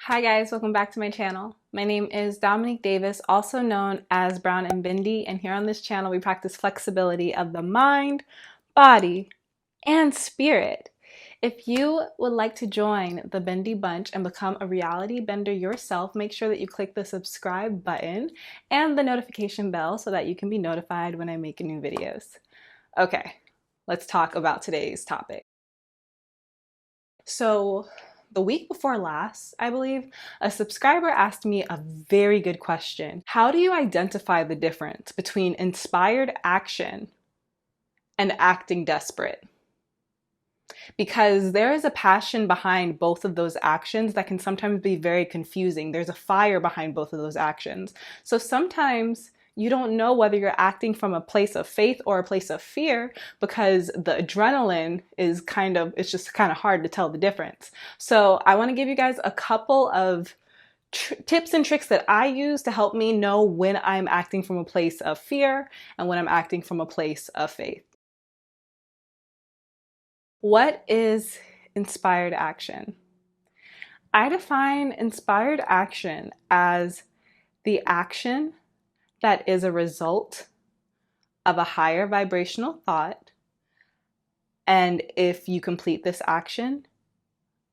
Hi guys, welcome back to my channel. My name is Dominique Davis, also known as Brown and Bindi, and here on this channel we practice flexibility of the mind, body, and spirit. If you would like to join the Bindi Bunch and become a reality bender yourself, make sure that you click the subscribe button and the notification bell so that you can be notified when I make new videos. Okay, let's talk about today's topic. So the week before last, I believe, a subscriber asked me a very good question. How do you identify the difference between inspired action and acting desperate? Because there is a passion behind both of those actions that can sometimes be very confusing. There's a fire behind both of those actions. So sometimes you don't know whether you're acting from a place of faith or a place of fear because the adrenaline is it's just kind of hard to tell the difference. So I want to give you guys a couple of tips and tricks that I use to help me know when I'm acting from a place of fear and when I'm acting from a place of faith. What is inspired action? I define inspired action as the action that is a result of a higher vibrational thought, and if you complete this action,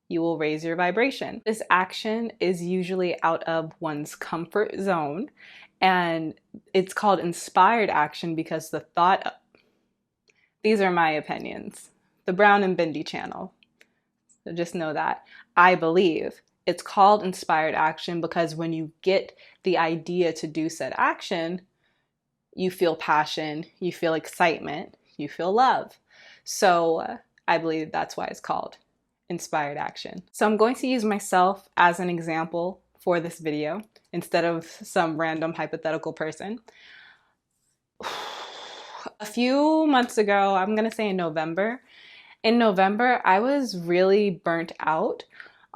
you will raise your vibration. This action is usually out of one's comfort zone, and it's called inspired action because the thought, these are my opinions, the Brown and Bindi channel. So just know that. I believe it's called inspired action because when you get the idea to do said action, you feel passion, you feel excitement, you feel love. So I believe that's why it's called inspired action. So I'm going to use myself as an example for this video instead of some random hypothetical person. A few months ago, I'm gonna say in November, I was really burnt out.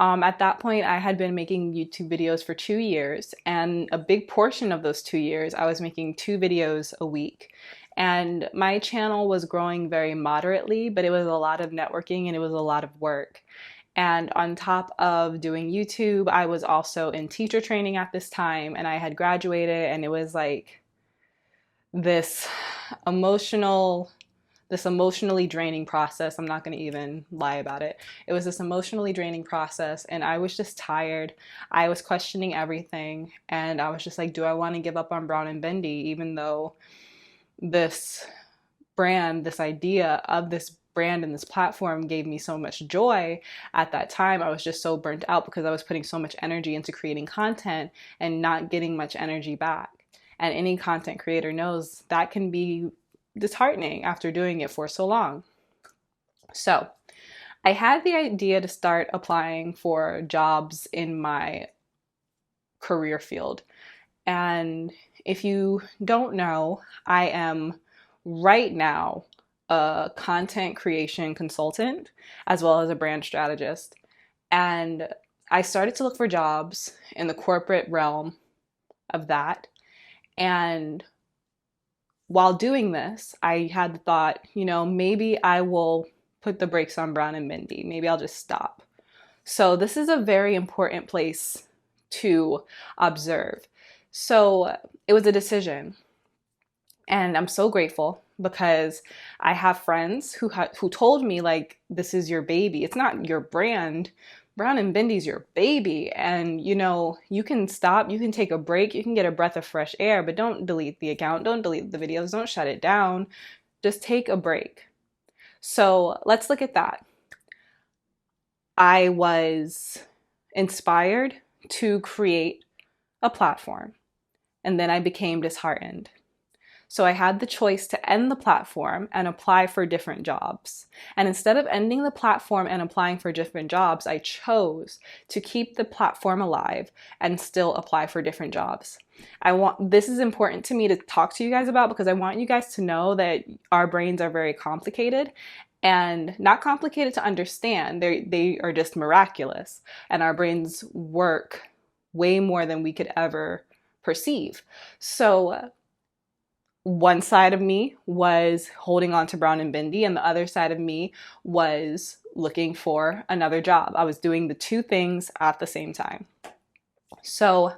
At that point, I had been making YouTube videos for 2 years, and a big portion of those 2 years, I was making 2 videos a week. And my channel was growing very moderately, but it was a lot of networking and it was a lot of work. And on top of doing YouTube, I was also in teacher training at this time, and I had graduated, and it was like this emotional this emotionally draining process. I'm not going to even lie about it. It was this emotionally draining process, and I was just tired. I was questioning everything, and I was just like, do I want to give up on Brown and Bindi, even though this brand, this idea of this brand and this platform gave me so much joy at that time. I was just so burnt out because I was putting so much energy into creating content and not getting much energy back. And any content creator knows that can be disheartening after doing it for so long. So I had the idea to start applying for jobs in my career field. And if you don't know, I am right now a content creation consultant as well as a brand strategist. And I started to look for jobs in the corporate realm of that. And while doing this, I had the thought, maybe I will put the brakes on Brown and Bindi. Maybe I'll just stop. So this is a very important place to observe. So it was a decision. And I'm so grateful because I have friends who told me, like, this is your baby. It's not your brand. Brown and Bindi's your baby, and you can stop, you can take a break, you can get a breath of fresh air, but don't delete the account, don't delete the videos, don't shut it down, just take a break. So let's look at that. I was inspired to create a platform, and then I became disheartened. So I had the choice to end the platform and apply for different jobs. And instead of ending the platform and applying for different jobs, I chose to keep the platform alive and still apply for different jobs. This is important to me to talk to you guys about because I want you guys to know that our brains are very complicated and not complicated to understand. They are just miraculous, and our brains work way more than we could ever perceive. So one side of me was holding on to Brown and Bindi, and the other side of me was looking for another job. I was doing the two things at the same time. So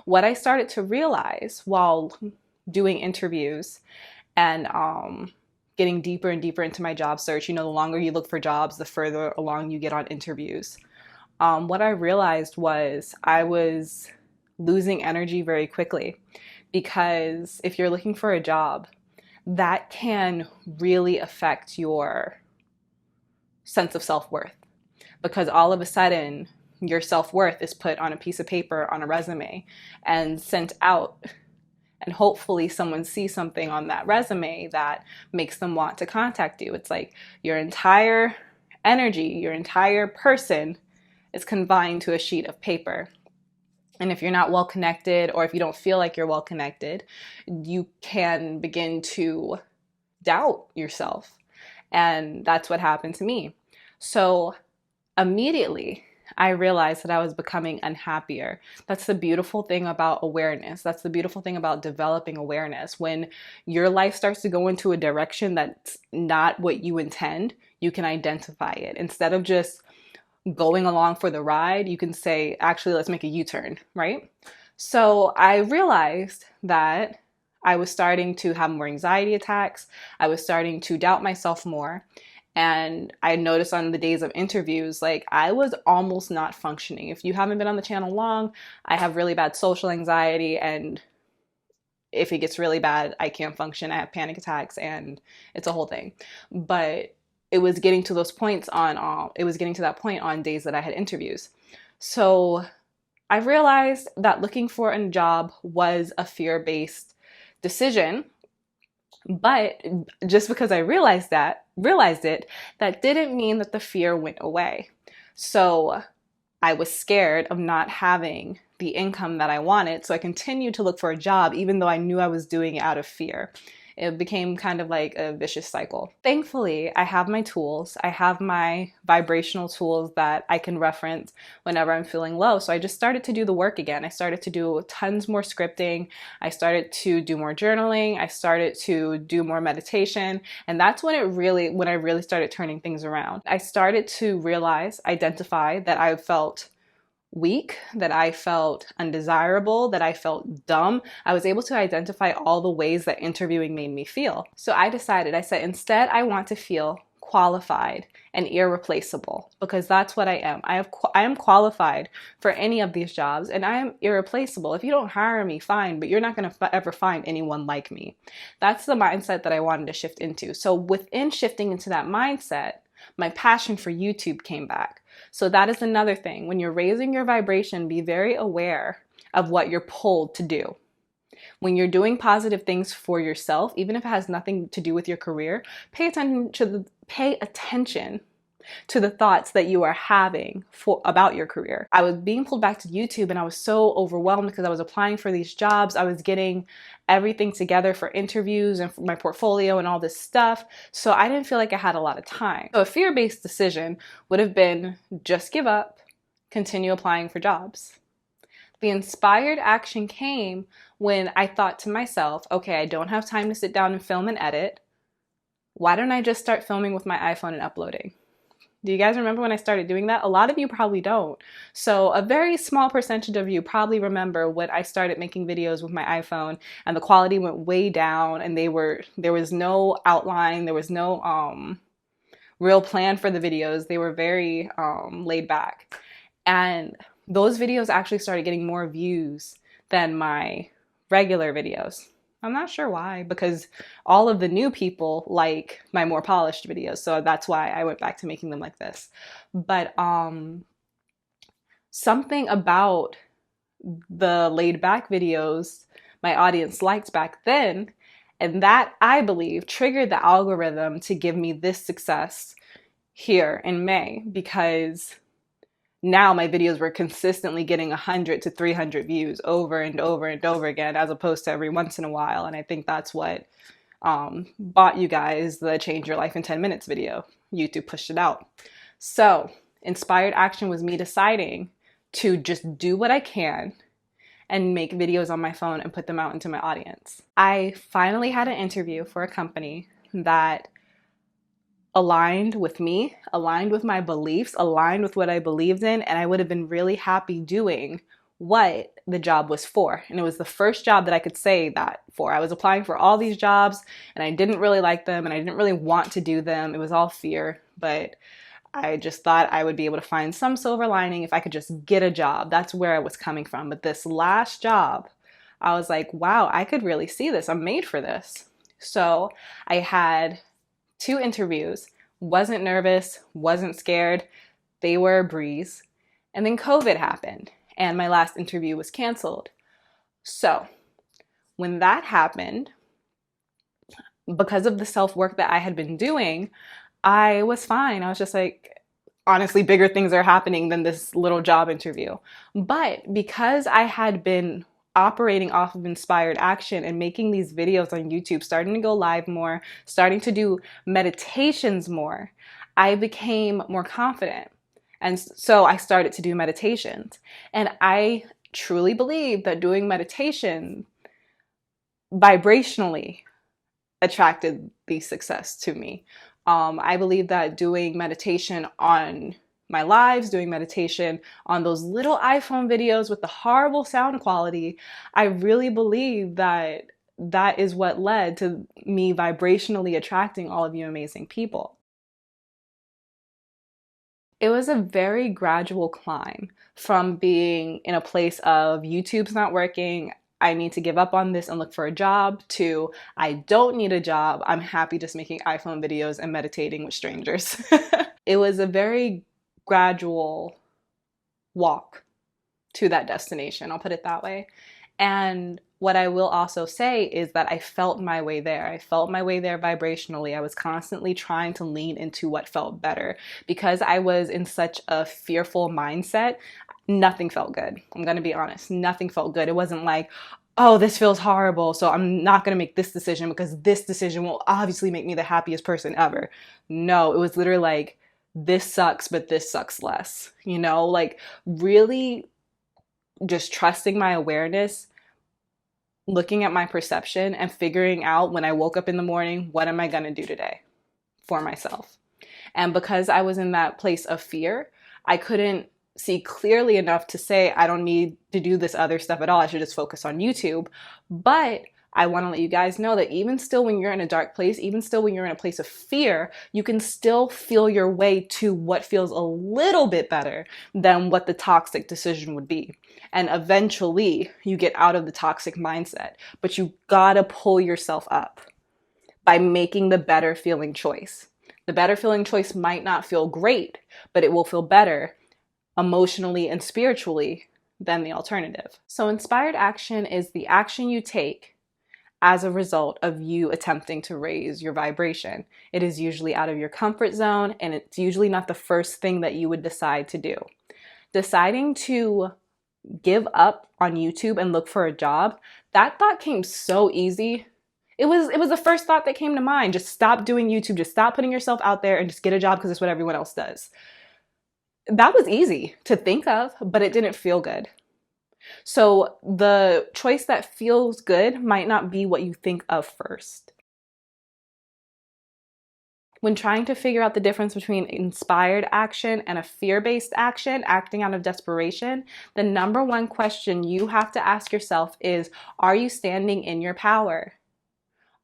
what I started to realize while doing interviews and getting deeper and deeper into my job search, the longer you look for jobs, the further along you get on interviews. What I realized was I was losing energy very quickly, because if you're looking for a job, that can really affect your sense of self-worth, because all of a sudden your self-worth is put on a piece of paper, on a resume, and sent out. And hopefully someone sees something on that resume that makes them want to contact you. It's like your entire energy, your entire person is confined to a sheet of paper. And if you're not well connected, or if you don't feel like you're well connected, you can begin to doubt yourself. And that's what happened to me. So immediately I realized that I was becoming unhappier. That's the beautiful thing about awareness. That's the beautiful thing about developing awareness. When your life starts to go into a direction that's not what you intend, you can identify it. Instead of just going along for the ride, you can say, actually, let's make a U-turn, right? So I realized that I was starting to have more anxiety attacks. I was starting to doubt myself more. And I noticed on the days of interviews, like I was almost not functioning. If you haven't been on the channel long, I have really bad social anxiety, and if it gets really bad, I can't function. I have panic attacks, and it's a whole thing. But it was getting to those points on, it was getting to that point on days that I had interviews. So I realized that looking for a job was a fear-based decision. But just because I realized it, that didn't mean that the fear went away. So I was scared of not having the income that I wanted. So I continued to look for a job, even though I knew I was doing it out of fear. It became kind of like a vicious cycle. Thankfully, I have my tools. I have my vibrational tools that I can reference whenever I'm feeling low. So I just started to do the work again. I started to do tons more scripting. I started to do more journaling. I started to do more meditation. And that's when I really started turning things around. I started to identify that I felt weak, that I felt undesirable, that I felt dumb. I was able to identify all the ways that interviewing made me feel. So I said, instead, I want to feel qualified and irreplaceable, because that's what I am. I am qualified for any of these jobs, and I am irreplaceable. If you don't hire me, fine, but you're not going to ever find anyone like me. That's the mindset that I wanted to shift into. So within shifting into that mindset, my passion for YouTube came back. So that is another thing. When you're raising your vibration, be very aware of what you're pulled to do. When you're doing positive things for yourself, even if it has nothing to do with your career, pay attention to the thoughts that you are having about your career. I was being pulled back to YouTube, and I was so overwhelmed because I was applying for these jobs. I was getting everything together for interviews and for my portfolio and all this stuff. So I didn't feel like I had a lot of time. So a fear-based decision would have been just give up, continue applying for jobs. The inspired action came when I thought to myself, okay, I don't have time to sit down and film and edit. Why don't I just start filming with my iPhone and uploading? Do you guys remember when I started doing that? A lot of you probably don't. So a very small percentage of you probably remember when I started making videos with my iPhone and the quality went way down, and there was no outline, there was no real plan for the videos. They were very laid back. And those videos actually started getting more views than my regular videos. I'm not sure why, because all of the new people like my more polished videos. So that's why I went back to making them like this. But something about the laid back videos my audience liked back then, and that, I believe, triggered the algorithm to give me this success here in May, because now my videos were consistently getting 100 to 300 views over and over and over again, as opposed to every once in a while. And I think that's what bought you guys the Change Your Life in 10 Minutes video. YouTube pushed it out. So inspired action was me deciding to just do what I can and make videos on my phone and put them out into my audience. I finally had an interview for a company that aligned with me, aligned with my beliefs, aligned with what I believed in, and I would have been really happy doing what the job was for. And it was the first job that I could say that for. I was applying for all these jobs and I didn't really like them and I didn't really want to do them. It was all fear, but I just thought I would be able to find some silver lining if I could just get a job. That's where I was coming from. But this last job, I was like, wow, I could really see this. I'm made for this. So I had 2 interviews, wasn't nervous, wasn't scared. They were a breeze. And then COVID happened and my last interview was canceled. So when that happened, because of the self-work that I had been doing, I was fine. I was just like, honestly, bigger things are happening than this little job interview. But because I had been operating off of inspired action and making these videos on YouTube, starting to go live more, starting to do meditations more, I became more confident. And so I started to do meditations. And I truly believe that doing meditation vibrationally attracted the success to me. I believe that doing meditation on my lives, doing meditation on those little iPhone videos with the horrible sound quality, I really believe that that is what led to me vibrationally attracting all of you amazing people. It was a very gradual climb from being in a place of YouTube's not working, I need to give up on this and look for a job, to I don't need a job, I'm happy just making iPhone videos and meditating with strangers. It was a very gradual walk to that destination, I'll put it that way. And what I will also say is that I felt my way there. I felt my way there vibrationally. I was constantly trying to lean into what felt better. Because I was in such a fearful mindset, nothing felt good. I'm going to be honest. Nothing felt good. It wasn't like, oh, this feels horrible, so I'm not going to make this decision because this decision will obviously make me the happiest person ever. No, it was literally like, this sucks, but this sucks less. You know, like really just trusting my awareness, looking at my perception and figuring out when I woke up in the morning, what am I going to do today for myself? And because I was in that place of fear, I couldn't see clearly enough to say, I don't need to do this other stuff at all. I should just focus on YouTube. But I want to let you guys know that even still when you're in a dark place, even still when you're in a place of fear, you can still feel your way to what feels a little bit better than what the toxic decision would be. And eventually you get out of the toxic mindset, but you gotta pull yourself up by making the better feeling choice. The better feeling choice might not feel great, but it will feel better emotionally and spiritually than the alternative. So inspired action is the action you take as a result of you attempting to raise your vibration. It is usually out of your comfort zone, and it's usually not the first thing that you would decide to do. Deciding to give up on YouTube and look for a job, that thought came so easy. It was the first thought that came to mind. Just stop doing YouTube, just stop putting yourself out there and just get a job because it's what everyone else does. That was easy to think of, but it didn't feel good. So the choice that feels good might not be what you think of first. When trying to figure out the difference between inspired action and a fear-based action, acting out of desperation, the number one question you have to ask yourself is, are you standing in your power?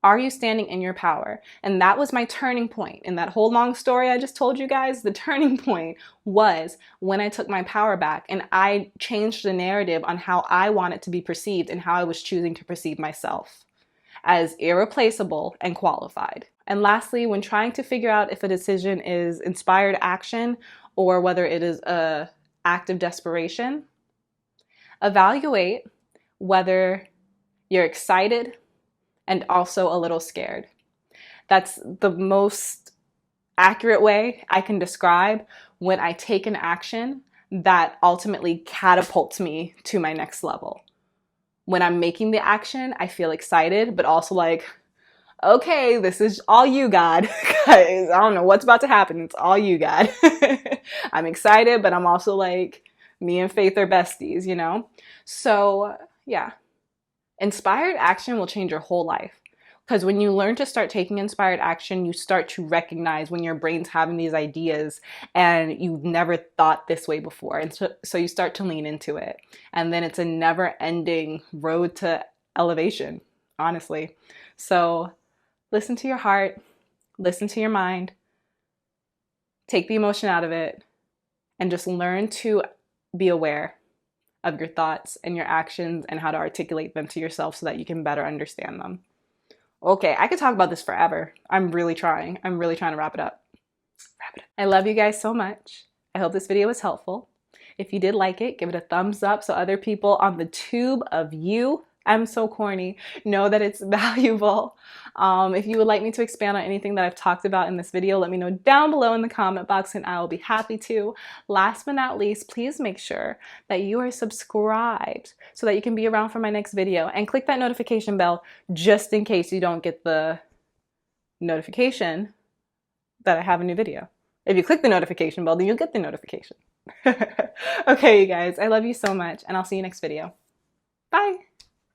Are you standing in your power? And that was my turning point. In that whole long story I just told you guys, the turning point was when I took my power back and I changed the narrative on how I wanted to be perceived and how I was choosing to perceive myself as irreplaceable and qualified. And lastly, when trying to figure out if a decision is inspired action or whether it is an act of desperation, evaluate whether you're excited and also a little scared. That's the most accurate way I can describe when I take an action that ultimately catapults me to my next level. When I'm making the action, I feel excited, but also like, okay, this is all you, God, because I don't know what's about to happen. It's all you, God. I'm excited, but I'm also like, me and Faith are besties, you know? So yeah. Inspired action will change your whole life. Because when you learn to start taking inspired action, you start to recognize when your brain's having these ideas and you've never thought this way before. And so you start to lean into it. And then it's a never ending road to elevation, honestly. So listen to your heart, listen to your mind, take the emotion out of it, and just learn to be aware of your thoughts and your actions and how to articulate them to yourself so that you can better understand them. Okay, I could talk about this forever. I'm really trying to wrap it up. I love you guys so much. I hope this video was helpful. If you did like it, give it a thumbs up so other people on the tube of you, I'm so corny, know that it's valuable. If you would like me to expand on anything that I've talked about in this video, let me know down below in the comment box and I will be happy to. Last but not least, please make sure that you are subscribed so that you can be around for my next video, and click that notification bell just in case you don't get the notification that I have a new video. If you click the notification bell, then you'll get the notification. Okay, you guys, I love you so much and I'll see you next video. Bye.